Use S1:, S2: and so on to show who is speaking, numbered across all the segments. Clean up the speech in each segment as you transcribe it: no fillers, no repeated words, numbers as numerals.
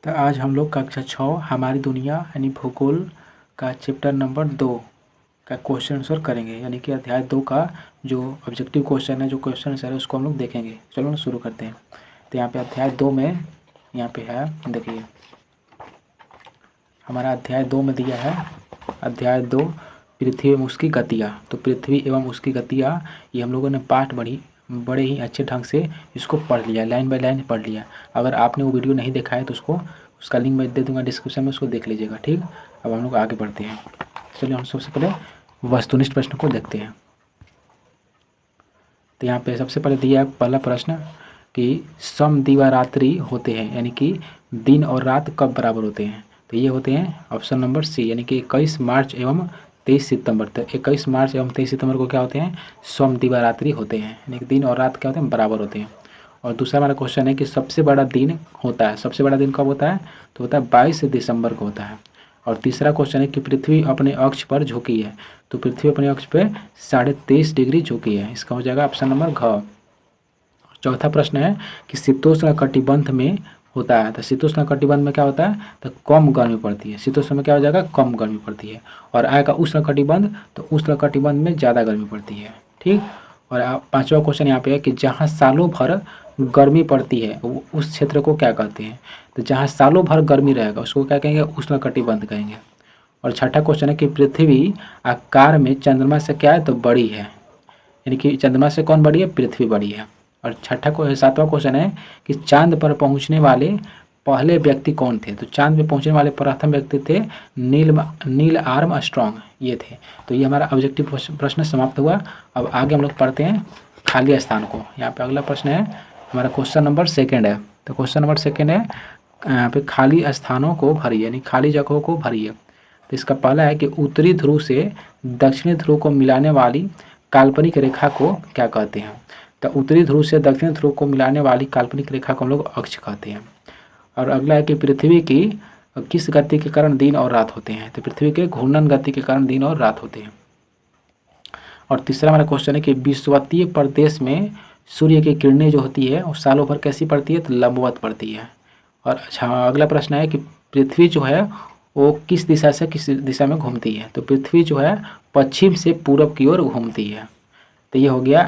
S1: तो आज हम लोग कक्षा 6 हमारी दुनिया यानी भूगोल का चैप्टर नंबर 2 का क्वेश्चन आंसर करेंगे, यानी कि अध्याय 2 का जो ऑब्जेक्टिव क्वेश्चन है, जो क्वेश्चन आंसर है उसको हम लोग देखेंगे। चलो ना शुरू करते हैं। तो यहाँ पे अध्याय 2 में यहाँ पे है, देखिए हमारा अध्याय 2 में दिया है अध्याय 2 पृथ्वी एवं उसकी गतियाँ। तो पृथ्वी एवं उसकी गतियाँ ये हम लोगों ने पाठ बड़े ही अच्छे ढंग से इसको पढ़ लिया, लाइन बाय लाइन पढ़ लिया। अगर आपने वो वीडियो नहीं देखा है तो उसका लिंक मैं दे दूंगा डिस्क्रिप्शन में, उसको देख लीजिएगा, ठीक। अब हम लोग आगे बढ़ते हैं। चलिए हम सबसे पहले वस्तुनिष्ठ प्रश्न को देखते हैं। तो यहाँ पे सबसे पहले दिया है पहला प्रश्न कि समदिवारात्रि होते हैं, यानी कि दिन और रात कब बराबर होते हैं। तो ये होते हैं ऑप्शन नंबर सी, यानी कि 21 मार्च एवं 23 सितंबर। तो 21 मार्च एवं 23 सितंबर को क्या होते हैं, समदिवारात्रि होते हैं, यानी कि दिन और रात क्या होते हैं, बराबर होते हैं। और दूसरा हमारा क्वेश्चन है कि सबसे बड़ा दिन होता है, सबसे बड़ा दिन कब होता है, तो होता है 22 दिसंबर को होता है। और तीसरा क्वेश्चन है कि पृथ्वी अपने अक्ष पर झुकी है। तो पृथ्वी अपने अक्ष पर 23.5 डिग्री झुकी है, इसका हो जाएगा ऑप्शन नंबर घ। चौथा प्रश्न है कि शीतोष्ण कटिबंध में होता है। तो शीतोष्ण कटिबंध में क्या होता है, तो कम गर्मी पड़ती है। शीतोष्ण में क्या हो जाएगा, कम गर्मी पड़ती है। और आएगा उष्ण कटिबंध, तो उष्ण कटिबंध में ज़्यादा गर्मी पड़ती है, ठीक। और पांचवा क्वेश्चन यहाँ पे है कि जहाँ सालों भर गर्मी पड़ती है उस क्षेत्र को क्या कहते हैं। तो जहाँ सालों भर गर्मी रहेगा उसको क्या कहेंगे, उष्ण कटिबंध कहेंगे। और छठा क्वेश्चन है कि पृथ्वी आकार में चंद्रमा से क्या है, तो बड़ी है, यानी कि चंद्रमा से कौन बड़ी है, पृथ्वी बड़ी है। और सातवां क्वेश्चन है कि चांद पर पहुंचने वाले पहले व्यक्ति कौन थे। तो चांद पे पहुंचने वाले प्रथम व्यक्ति थे नील आर्मस्ट्रॉन्ग, ये थे। तो ये हमारा ऑब्जेक्टिव प्रश्न समाप्त हुआ। अब आगे हम लोग पढ़ते हैं खाली स्थान को। यहाँ पे अगला प्रश्न है हमारा क्वेश्चन नंबर 2 है। तो क्वेश्चन नंबर 2 है, यहाँ पे खाली स्थानों को भरिए, यानी खाली जगहों को भरिए। तो इसका पहला है कि उत्तरी ध्रुव से दक्षिणी ध्रुव को मिलाने वाली काल्पनिक रेखा को क्या कहते हैं। तो उत्तरी ध्रुव से दक्षिणी ध्रुव को मिलाने वाली काल्पनिक रेखा को हम लोग अक्ष कहते हैं। और अगला है कि पृथ्वी की किस गति के कारण दिन और रात होते हैं। तो पृथ्वी के घूर्णन गति के कारण दिन और रात होते हैं। और तीसरा हमारा क्वेश्चन है कि विषुवतीय प्रदेश में सूर्य की किरणें जो होती है वो सालों भर कैसी पड़ती है, तो लंबवत पड़ती है। और अच्छा अगला प्रश्न है कि पृथ्वी जो है वो किस दिशा से किस दिशा में घूमती है। तो पृथ्वी जो है पश्चिम से पूरब की ओर घूमती है। तो ये हो गया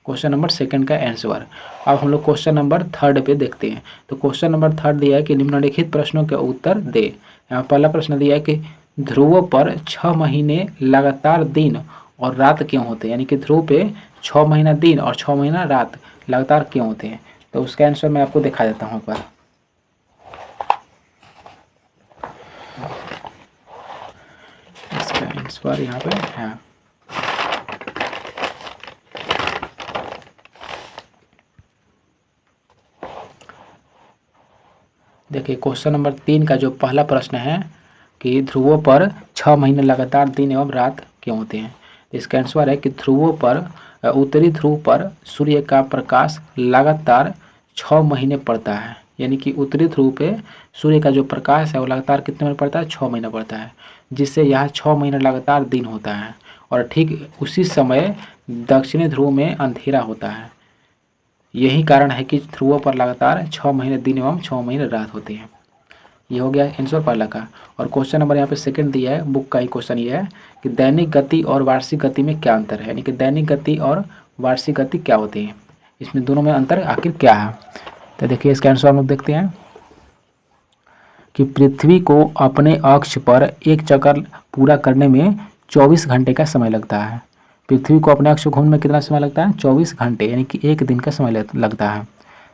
S1: क्वेश्चन नंबर 2 का आंसर। अब हम लोग क्वेश्चन नंबर 3 पे देखते हैं। तो क्वेश्चन नंबर 3 दिया है कि निम्नलिखित प्रश्नों के उत्तर दे। यहाँ पहला प्रश्न दिया है कि ध्रुवों पर 6 महीने लगातार दिन और रात क्यों होते हैं, यानी कि ध्रुव पे 6 महीना दिन और 6 महीना रात लगातार क्यों होते हैं। तो उसका आंसर मैं आपको दिखा देता हूँ एक बार। इसका आंसर यहाँ पे है, देखिए क्वेश्चन नंबर 3 का जो पहला प्रश्न है कि ध्रुवों पर 6 महीने लगातार दिन एवं रात क्यों होते हैं। इसका आंसर है कि ध्रुवों पर उत्तरी ध्रुव पर सूर्य का प्रकाश लगातार 6 महीने पड़ता है, यानी कि उत्तरी ध्रुव पे सूर्य का जो प्रकाश है वो लगातार कितने महीने पड़ता है, 6 महीने पड़ता है, जिससे यहाँ 6 महीने लगातार दिन होता है। और ठीक उसी समय दक्षिणी ध्रुव में अंधेरा होता है। यही कारण है कि ध्रुवों पर लगातार 6 महीने दिन एवं 6 महीने रात होती है। ये हो गया आंसर पहला का। और क्वेश्चन नंबर यहाँ पे 2 दिया है, बुक का ही क्वेश्चन ये है कि दैनिक गति और वार्षिक गति में क्या अंतर है, यानी कि दैनिक गति और वार्षिक गति क्या होती है, इसमें दोनों में अंतर आखिर क्या है। तो देखिए इसका आंसर हम लोग देखते हैं कि पृथ्वी को अपने अक्ष पर एक चक्कर पूरा करने में 24 घंटे का समय लगता है। पृथ्वी को अपने अक्ष घूमने में कितना समय लगता है, 24 घंटे, यानी कि एक दिन का समय लगता है।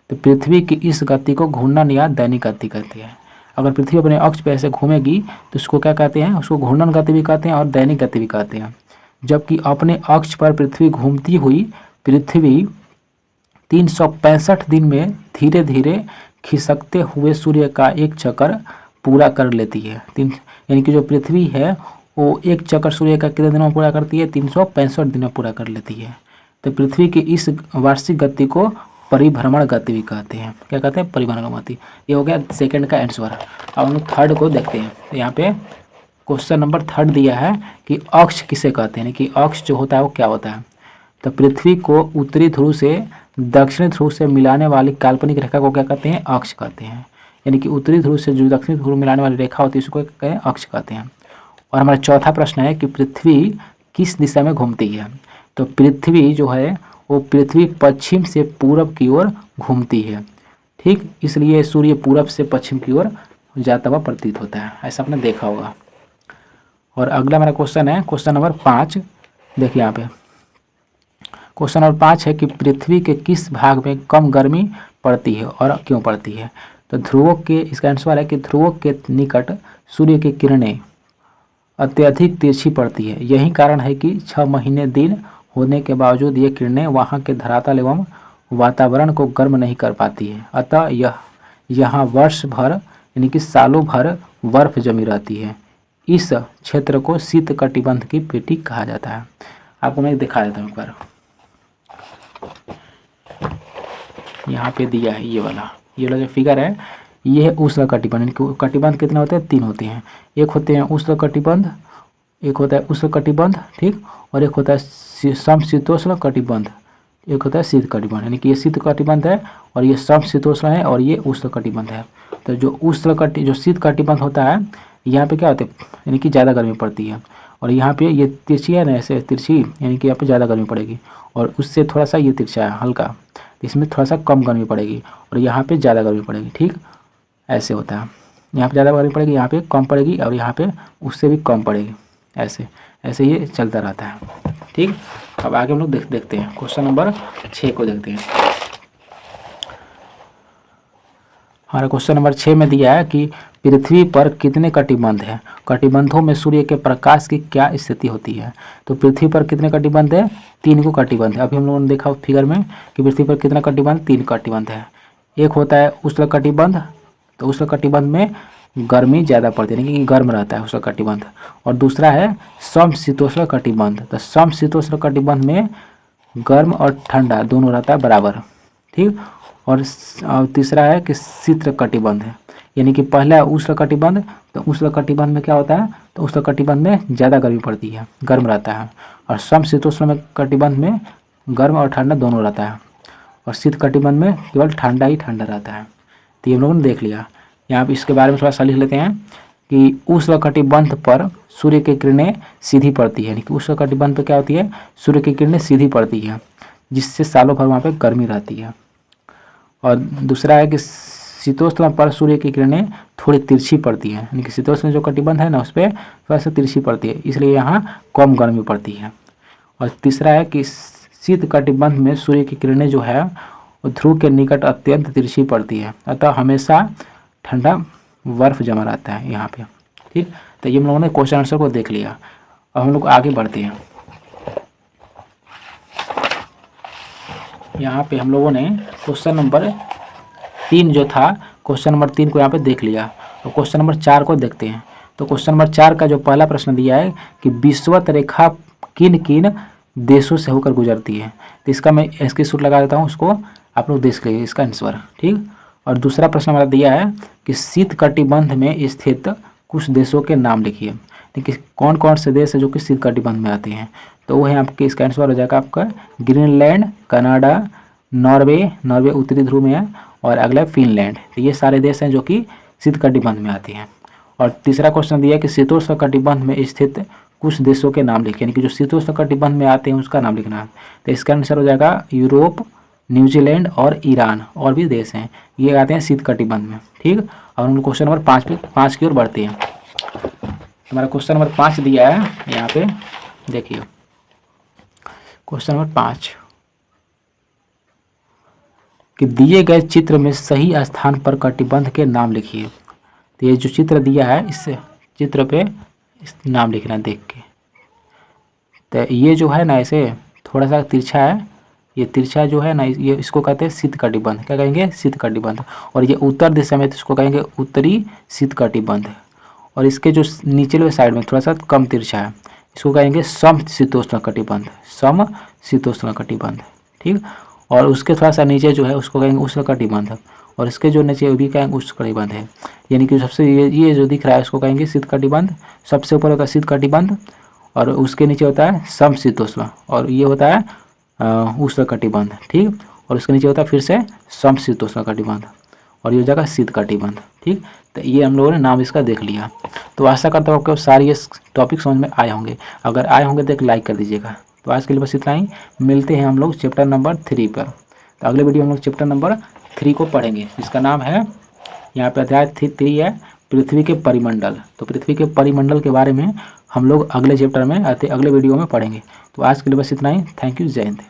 S1: तो पृथ्वी की इस गति को घूर्णन या दैनिक गति कहती है। अगर पृथ्वी अपने अक्ष पर ऐसे घूमेगी तो उसको क्या कहते हैं, उसको घूर्णन गति भी कहते हैं और दैनिक गति भी कहते हैं। जबकि अपने अक्ष पर पृथ्वी घूमती हुई पृथ्वी 365 दिन में धीरे धीरे खिसकते हुए सूर्य का एक चक्कर पूरा कर लेती है। यानी कि जो पृथ्वी है वो एक चक्कर सूर्य का कितने दिनों में पूरा करती है, 365 दिन में पूरा कर लेती है। तो पृथ्वी की इस वार्षिक गति को परिभ्रमण गति भी कहते हैं। क्या कहते हैं, परिभ्रमण गति। ये हो गया 2 का आंसर। अब हम लोग 3 को देखते हैं। तो यहाँ पे क्वेश्चन नंबर 3 दिया है कि अक्ष किसे कहते हैं, यानी कि अक्ष जो होता है वो क्या होता है। तो पृथ्वी को उत्तरी ध्रुव से दक्षिणी ध्रुव से मिलाने वाली काल्पनिक रेखा को क्या कहते हैं, अक्ष कहते हैं। यानी कि उत्तरी ध्रुव से जो दक्षिणी ध्रुव मिलाने वाली रेखा होती है उसको कहते हैं अक्ष कहते हैं। और हमारा चौथा प्रश्न है कि पृथ्वी किस दिशा में घूमती है। तो पृथ्वी जो है वो पृथ्वी पश्चिम से पूरब की ओर घूमती है, ठीक, इसलिए सूर्य पूरब से पश्चिम की ओर जाता हुआ प्रतीत होता है, ऐसा आपने देखा होगा। और अगला मेरा क्वेश्चन है क्वेश्चन नंबर 5। देखिए यहाँ पे क्वेश्चन नंबर 5 है कि पृथ्वी के किस भाग में कम गर्मी पड़ती है और क्यों पड़ती है। तो ध्रुवों के, इसका आंसर है कि ध्रुवों के निकट सूर्य की किरणें अत्यधिक तिरछी पड़ती है। यही कारण है कि 6 महीने दिन होने के बावजूद ये किरणें वहाँ के धरातल एवं वातावरण को गर्म नहीं कर पाती है। अतः यहाँ वर्ष भर यानी कि सालों भर बर्फ जमी रहती है। इस क्षेत्र को शीत कटिबंध की पेटी कहा जाता है। आपको मैं दिखा देता हूँ एक बार। यहाँ पे दिया है ये वाला जो फिगर है, ये है उष्ण कटिबंध। कटिबंध कितने होते हैं? 3 होते हैं। एक होते हैं उष्ण कटिबंध, एक होता है उष्ण कटिबंध, ठीक, और एक होता है समशीतोष्ण कटिबंध, एक होता है शीत कटिबंध। यानी कि ये शीत कटिबंध है और ये समशीतोष्ण है और ये उष्ण कटिबंध है। तो जो शीत कटिबंध होता है यहाँ पे क्या होता है, यानी कि ज़्यादा गर्मी पड़ती है। और यहाँ पे ये तिरछी है ना, ऐसे तिरछी, यानी कि यहाँ पे ज़्यादा गर्मी पड़ेगी। और उससे थोड़ा सा ये तिरछा है हल्का, इसमें थोड़ा सा कम गर्मी पड़ेगी और यहाँ पे ज़्यादा गर्मी पड़ेगी, ठीक, ऐसे होता है। यहाँ पे ज़्यादा गर्मी पड़ेगी, यहाँ पे कम पड़ेगी और यहाँ पे उससे भी कम पड़ेगी, ऐसे ऐसे ये चलता रहता है, ठीक। अब आगे हम लोग देखते हैं क्वेश्चन नंबर 6 को देखते हैं। हमारा क्वेश्चन नंबर 6 में दिया है कि पृथ्वी पर कितने कटिबंध हैं। कटिबंधों में सूर्य के प्रकाश की क्या स्थिति होती है। तो पृथ्वी पर कितने कटिबंध है? 3 को कटिबंध है। अभी हम लोगों ने देखा फिगर में कि पृथ्वी पर कितना कटिबंध, 3 कटिबंध है। एक होता है उष्ण कटिबंध, तो उष्ण कटिबंध में गर्मी ज़्यादा पड़ती है, यानी कि गर्म रहता है उष्ण कटिबंध। और दूसरा है समशीतोष्ण कटिबंध, तो समशीतोष्ण कटिबंध में गर्म और ठंडा दोनों रहता है बराबर, ठीक। और तीसरा है कि शीत कटिबंध है, यानी कि पहला उष्ण कटिबंध, तो उष्ण कटिबंध में क्या होता है, तो उष्ण कटिबंध में ज़्यादा गर्मी पड़ती है, गर्म रहता है। और समशीतोष्ण में कटिबंध में गर्म और ठंडा दोनों रहता है। और शीत कटिबंध में केवल ठंडा ही ठंडा रहता है। तो ये हम लोगों ने देख लिया। यहाँ पे इसके बारे में थोड़ा सा लिख लेते हैं कि उष्ण कटिबंध पर सूर्य की किरणें सीधी पड़ती है, यानी कि उष्ण कटिबंध पर क्या होती है, सूर्य की किरणें सीधी पड़ती है, जिससे सालों भर वहाँ पे गर्मी रहती है। और दूसरा है कि शीतोष्ण पर सूर्य की किरणें थोड़ी तिरछी पड़ती है, यानी कि शीतोष्ण जो कटिबंध है ना उस पर थोड़ा सा तिरछी पड़ती है, इसलिए यहाँ कम गर्मी पड़ती है। और तीसरा है कि शीत कटिबंध में सूर्य की किरणें जो है वो ध्रुव के निकट अत्यंत तिरछी पड़ती है, अतः हमेशा ठंडा बर्फ जमा रहता है यहाँ पे, ठीक। तो ये हम लोगों ने क्वेश्चन आंसर को देख लिया। अब हम लोग आगे बढ़ते हैं। यहाँ पे हम लोगों ने क्वेश्चन नंबर 3 जो था, क्वेश्चन नंबर 3 को यहाँ पे देख लिया। तो क्वेश्चन नंबर 4 को देखते हैं। तो क्वेश्चन नंबर 4 का जो पहला प्रश्न दिया है कि विषुवत रेखा किन किन देशों से होकर गुजरती है। तो इसका मैं स्क्रीनशॉट लगा देता हूँ, उसको आप लोग देख लीजिए इसका आंसर, ठीक। और दूसरा प्रश्न हमारा दिया है कि शीत कटिबंध में स्थित कुछ देशों के नाम लिखिए। देखिए कौन कौन से देश है जो कि शीत कटिबंध में आते हैं। तो वो है आपके, इसका आंसर हो जाएगा आपका ग्रीनलैंड, कनाडा, नॉर्वे उत्तरी ध्रुव में है, और अगला है फिनलैंड। तो ये सारे देश हैं जो कि शीत कटिबंध में आते हैं। और तीसरा क्वेश्चन दिया कि शीतोष्ण कटिबंध में स्थित कुछ देशों के नाम लिखिए, यानी कि जो शीतोष्ण कटिबंध में आते हैं उसका नाम लिखना है। तो इसका आंसर हो जाएगा यूरोप, न्यूजीलैंड और ईरान, और भी देश हैं ये आते हैं शीत कटिबंध में, ठीक। और हम क्वेश्चन नंबर 5 की ओर बढ़ते हैं। हमारा क्वेश्चन नंबर 5 दिया है यहाँ पे, देखिए क्वेश्चन नंबर 5 कि दिए गए चित्र में सही स्थान पर कटिबंध के नाम लिखिए। तो ये जो चित्र दिया है इस चित्र पे नाम लिखना देख के। तो ये जो है ना ऐसे थोड़ा सा तिरछा है, ये तिरछा जो है ना ये इसको कहते हैं शीत कटिबंध। क्या कहेंगे? शीत कटिबंध। और ये उत्तर दिशा में तो इसको कहेंगे उत्तरी शीत कटिबंध। और इसके जो नीचे साइड में थोड़ा सा कम तिरछा है इसको कहेंगे समशीतोष्ण कटिबंध, समशीतोष्ण कटिबंध, ठीक। और उसके थोड़ा सा नीचे जो है उसको कहेंगे उष्ण कटिबंध। और इसके जो नीचे भी कहेंगे उष्ण कटिबंध है, यानी कि सबसे ये जो दिख रहा है इसको कहेंगे शीत कटिबंध। सबसे ऊपर होता है शीत कटिबंध और उसके नीचे होता है समशीतोष्ण, और ये होता है उष्ण कटिबंध, ठीक। और उसके नीचे होता है फिर से समशीतोष्ण कटिबंध। और ये हो जाएगा शीत कटिबंध। ठीक, तो ये हम लोगों ने नाम इसका देख लिया। तो आशा करता हूँ आपको सारे ये टॉपिक समझ में आए होंगे। अगर आए होंगे तो एक लाइक कर दीजिएगा। तो आज के लिए बस इतना ही, मिलते हैं हम लोग चैप्टर नंबर 3 पर। तो अगले वीडियो में हम लोग चैप्टर नंबर 3 को पढ़ेंगे, जिसका नाम है, यहाँ पे अध्याय 3 है पृथ्वी के परिमंडल। तो पृथ्वी के परिमंडल के बारे में हम लोग अगले चैप्टर में अगले वीडियो में पढ़ेंगे। तो आज के लिए बस इतना ही। थैंक यू, जय हिंद।